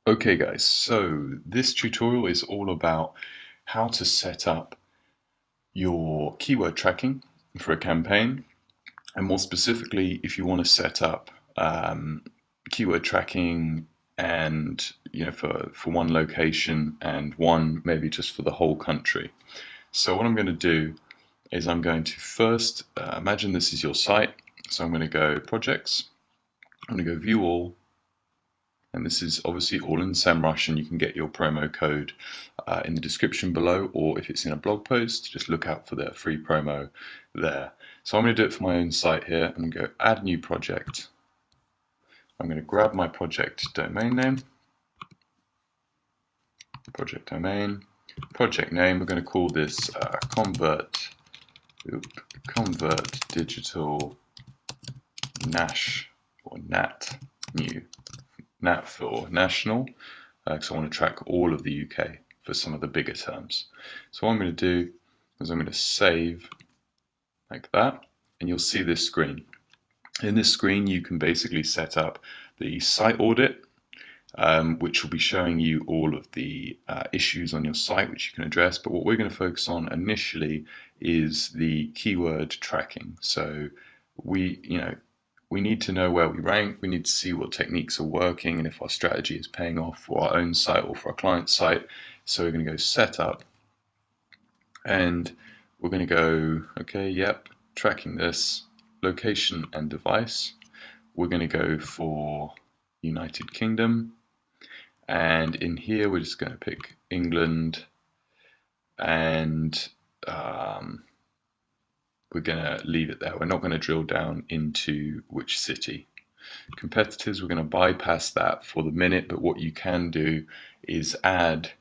Okay guys, so this tutorial is all about how to set up your keyword tracking for a campaign, and more specifically if you want to set up keyword tracking and for one location and one maybe just for the whole country. So what I'm going to do is I'm going to first imagine this is your site. So I'm going to go projects, I'm going to go view all, and this is obviously all in SEMrush, and you can get your promo code in the description below, or if it's in a blog post, just look out for the free promo there. So I'm going to do it for my own site here. I'm going to go add new project. I'm going to grab my project domain name, project domain, project name. We're going to call this convert digital nash or nat new. Nat for national, because I want to track all of the UK for some of the bigger terms. So what I'm going to do is I'm going to save like that, and you'll see this screen. In this screen, you can basically set up the site audit, which will be showing you all of the issues on your site which you can address. But what we're going to focus on initially is the keyword tracking. So we need to know where we rank. We need to see what techniques are working and if our strategy is paying off for our own site or for our client's site. So we're going to go setup, and we're going to go, okay, yep, tracking this, location and device. We're going to go for United Kingdom, and in here we're just going to pick England, and we're going to leave it there. We're not going to drill down into which city. Competitors, we're going to bypass that for the minute, but what you can do is add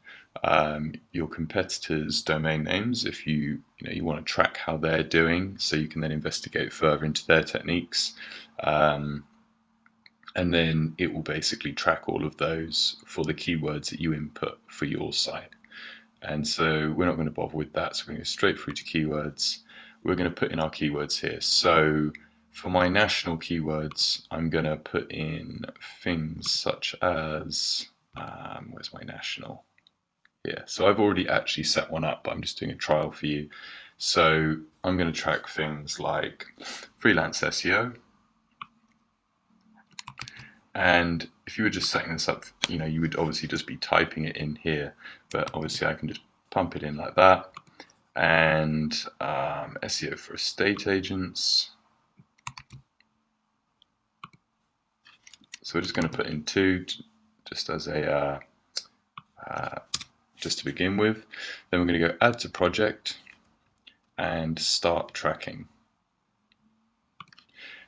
your competitors' domain names if you want to track how they're doing, so you can then investigate further into their techniques, and then it will basically track all of those for the keywords that you input for your site. And so we're not going to bother with that, so we're going to go straight through to keywords. We're going to put in our keywords here. So for my national keywords, I'm going to put in things such as, where's my national? Yeah, so I've already actually set one up, but I'm just doing a trial for you. So I'm going to track things like freelance SEO. And if you were just setting this up, you would obviously just be typing it in here, but obviously I can just pump it in like that. And SEO for estate agents. So we're just going to put in 2 just as a just to begin with. Then we're going to go add to project and start tracking.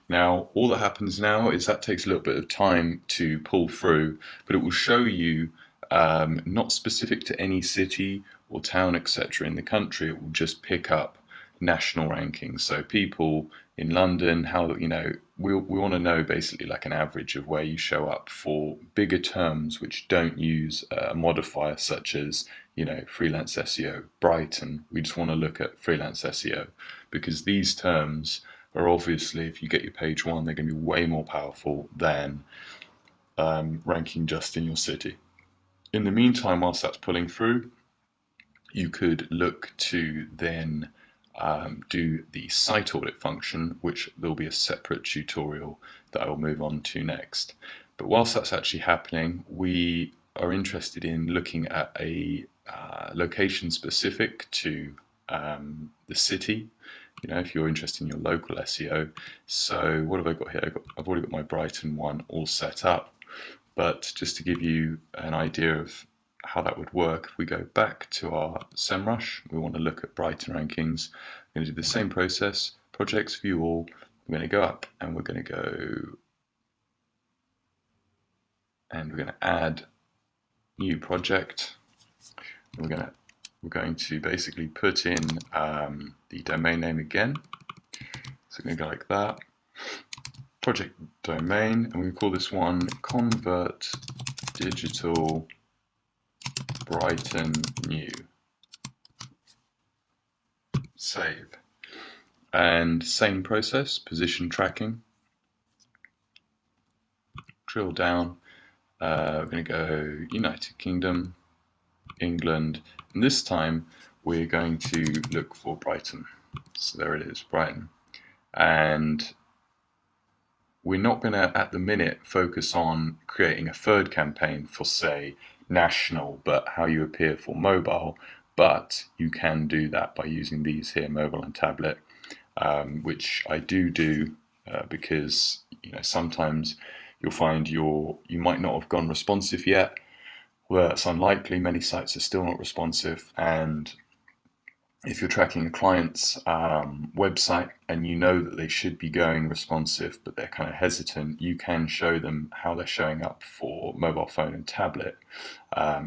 Now all that happens now is that takes a little bit of time to pull through, but it will show you not specific to any city or town, etc. in the country. It will just pick up national rankings. So people in London, how we want to know basically like an average of where you show up for bigger terms which don't use a modifier such as freelance SEO. Brighton, we just want to look at freelance SEO because these terms are obviously, if you get your page 1, they're going to be way more powerful than ranking just in your city. In the meantime, whilst that's pulling through, you could look to then do the site audit function, which there'll be a separate tutorial that I will move on to next. But whilst that's actually happening, we are interested in looking at a location specific to the city. If you're interested in your local SEO. So what have I got here? I've already got my Brighton one all set up, but just to give you an idea of how that would work, if we go back to our SEMrush, we want to look at Brighton rankings. We're going to do the same process, projects, view all. We're going to go up and we're going to go and we're going to add new project. We're going to basically put in the domain name again. So we're going to go like that. Project domain, and we call this one Convert Digital Brighton New. Save. And same process, position tracking. Drill down. We're going to go United Kingdom, England, and this time we're going to look for Brighton. So there it is, Brighton. And we're not going to, at the minute, focus on creating a third campaign for, say, national, but how you appear for mobile. But you can do that by using these here, mobile and tablet, which I do because sometimes you'll find you might not have gone responsive yet. Well, it's unlikely. Many sites are still not responsive, and if you're tracking a client's website and you know that they should be going responsive, but they're kind of hesitant, you can show them how they're showing up for mobile phone and tablet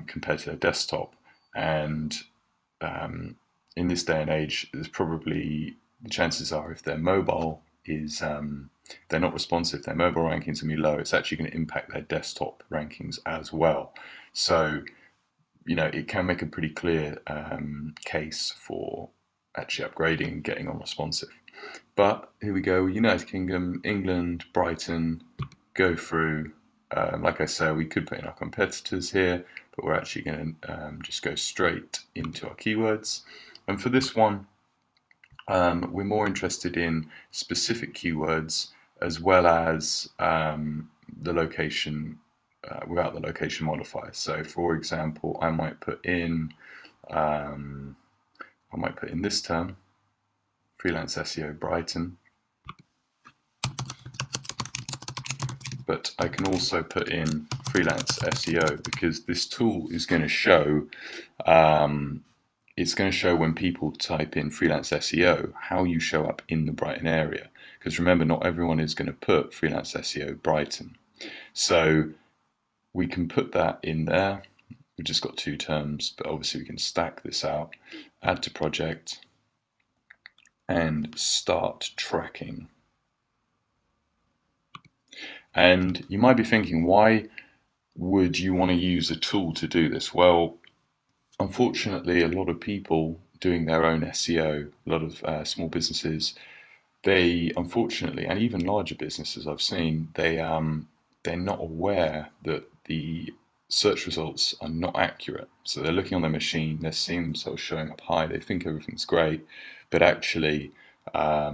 compared to their desktop. And in this day and age, there's probably the chances are if their mobile is they're not responsive, their mobile rankings are going to be low. It's actually going to impact their desktop rankings as well. So it can make a pretty clear case for actually upgrading and getting on responsive. But here we go, United Kingdom, England, Brighton, go through. Like I said, we could put in our competitors here, but we're actually going to just go straight into our keywords. And for this one, we're more interested in specific keywords as well as the location without the location modifier. So for example, I might put in this term, freelance SEO Brighton, but I can also put in freelance SEO because this tool is going to show it's going to show when people type in freelance SEO how you show up in the Brighton area, because remember, not everyone is going to put freelance SEO Brighton. So we can put that in there. We've just got two terms, but obviously we can stack this out, add to project, and start tracking. And you might be thinking, why would you want to use a tool to do this? Well, unfortunately, a lot of people doing their own SEO, a lot of small businesses, they unfortunately, and even larger businesses I've seen, they're not aware that the search results are not accurate. So they're looking on their machine, they're seeing themselves showing up high, they think everything's great, but actually they're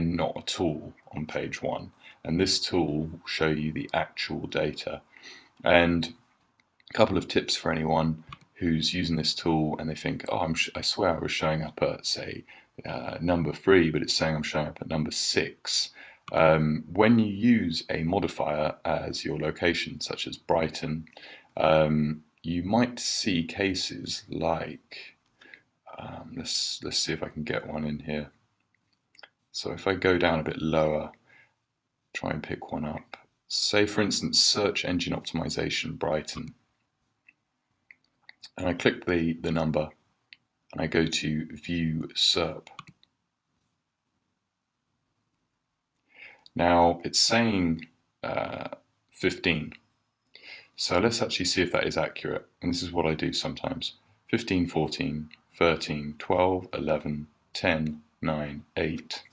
not at all on page one. And this tool will show you the actual data. And a couple of tips for anyone who's using this tool and they think, oh, I swear I was showing up at, say, number 3, but it's saying I'm showing up at number 6. When you use a modifier as your location, such as Brighton, you might see cases like, let's see if I can get one in here. So if I go down a bit lower, try and pick one up. Say, for instance, search engine optimization Brighton. And I click the number and I go to view SERP. Now it's saying 15. So let's actually see if that is accurate. And this is what I do sometimes. 15, 14, 13, 12, 11, 10, 9, 8,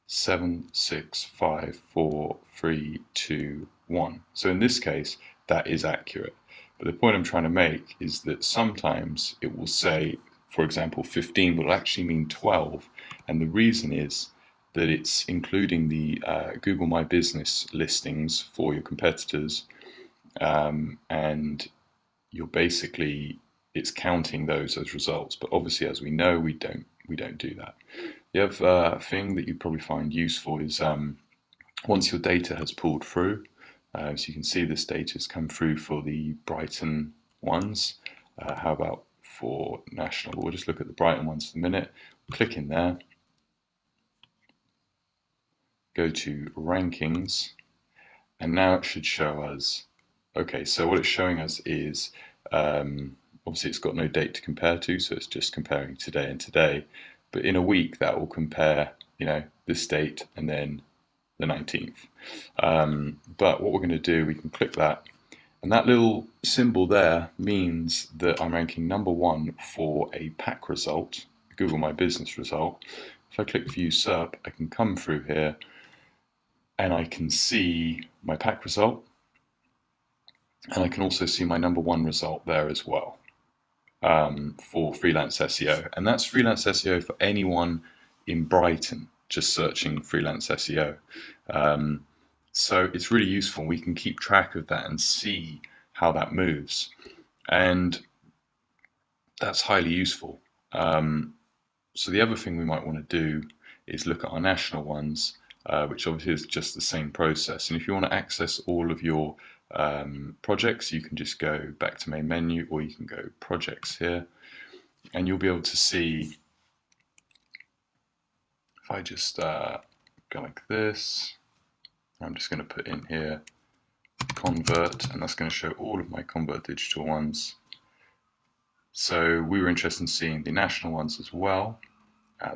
7, 6, 5, 4, 3, 2, 1. So in this case, that is accurate. But the point I'm trying to make is that sometimes it will say, for example, 15 will actually mean 12. And the reason is that it's including the Google My Business listings for your competitors. And you're basically, it's counting those as results. But obviously, as we know, we don't do that. The other thing that you probably find useful is once your data has pulled through, so you can see this data has come through for the Brighton ones. How about for national? We'll just look at the Brighton ones for a minute. Click in there. Go to rankings. And now it should show us, okay, so what it's showing us is, obviously it's got no date to compare to, so it's just comparing today and today. But in a week, that will compare, this date and then the 19th. But what we're going to do, we can click that, and that little symbol there means that I'm ranking number 1 for a pack result, Google My Business result. If I click View SERP, I can come through here and I can see my pack result. And I can also see my #1 result there as well, for freelance SEO. And that's freelance SEO for anyone in Brighton just searching freelance SEO. So it's really useful. We can keep track of that and see how that moves. And that's highly useful. So the other thing we might want to do is look at our national ones, which obviously is just the same process. And if you want to access all of your projects, you can just go back to main menu, or you can go projects here, and you'll be able to see, if I just go like this, I'm just going to put in here convert, and that's going to show all of my Convert Digital ones. So we were interested in seeing the national ones as well.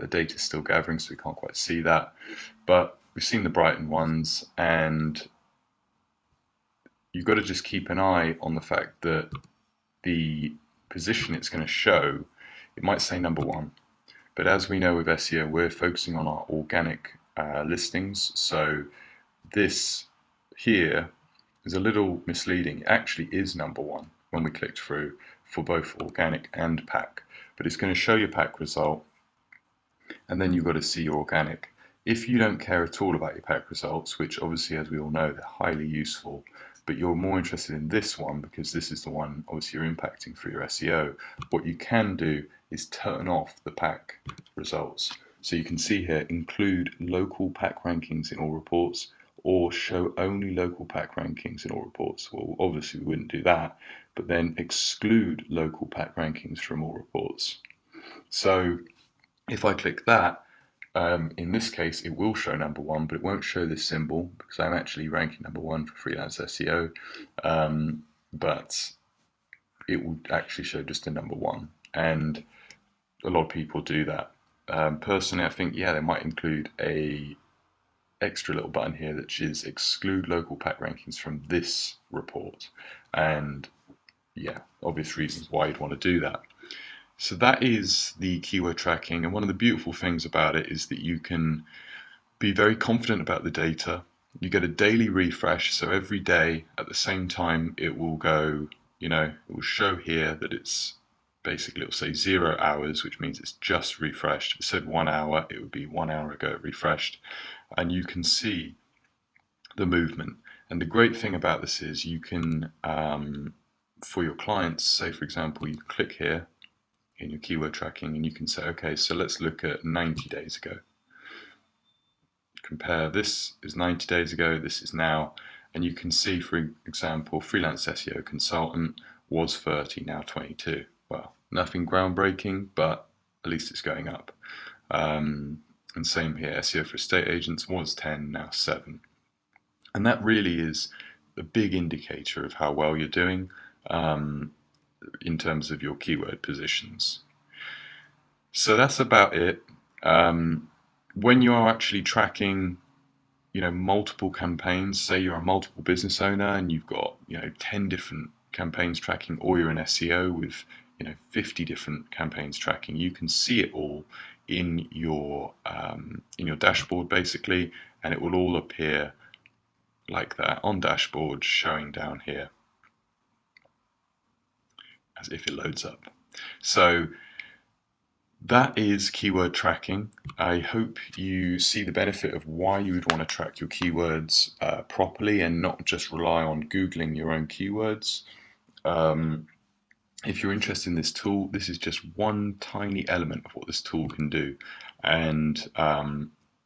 The data is still gathering, so we can't quite see that, but we've seen the Brighton ones, and you've got to just keep an eye on the fact that the position it's going to show, it might say #1, but as we know with SEO, we're focusing on our organic listings, so this here is a little misleading. It actually is #1 when we clicked through for both organic and pack, but it's going to show your pack result, and then you've got to see your organic. If you don't care at all about your pack results, which obviously, as we all know, they're highly useful, but you're more interested in this one because this is the one obviously you're impacting for your SEO, what you can do is turn off the pack results. So you can see here, include local pack rankings in all reports, or show only local pack rankings in all reports. Well, obviously we wouldn't do that, but then exclude local pack rankings from all reports. So if I click that, in this case, it will show #1, but it won't show this symbol because I'm actually ranking #1 for freelance SEO. But it will actually show just a #1, and a lot of people do that. Personally, I think, yeah, they might include a extra little button here that is exclude local pack rankings from this report, and yeah, obvious reasons why you'd want to do that. So that is the keyword tracking, and one of the beautiful things about it is that you can be very confident about the data. You get a daily refresh, so every day at the same time it will go, it will show here that it's basically, it'll say 0 hours, which means it's just refreshed. If it said 1 hour, it would be 1 hour ago it refreshed, and you can see the movement. And the great thing about this is you can, for your clients, say for example, you click here in your keyword tracking, and you can say, okay, so let's look at 90 days ago. Compare, this is 90 days ago, this is now, and you can see, for example, freelance SEO consultant was 30, now 22. Well, nothing groundbreaking, but at least it's going up. And same here, SEO for estate agents was 10, now 7. And that really is a big indicator of how well you're doing in terms of your keyword positions. So that's about it. When you are actually tracking, multiple campaigns, say you're a multiple business owner and you've got, 10 different campaigns tracking, or you're an SEO with, 50 different campaigns tracking, you can see it all in your dashboard basically, and it will all appear like that on dashboard, showing down here as if it loads up. So that is keyword tracking. I hope you see the benefit of why you would want to track your keywords properly and not just rely on Googling your own keywords. If you're interested in this tool, this is just one tiny element of what this tool can do. And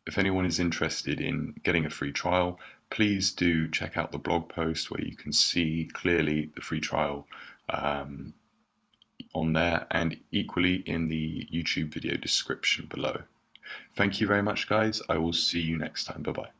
if anyone is interested in getting a free trial, please do check out the blog post where you can see clearly the free trial on there, and equally in the YouTube video description below. Thank you very much, guys. I will see you next time. Bye-bye.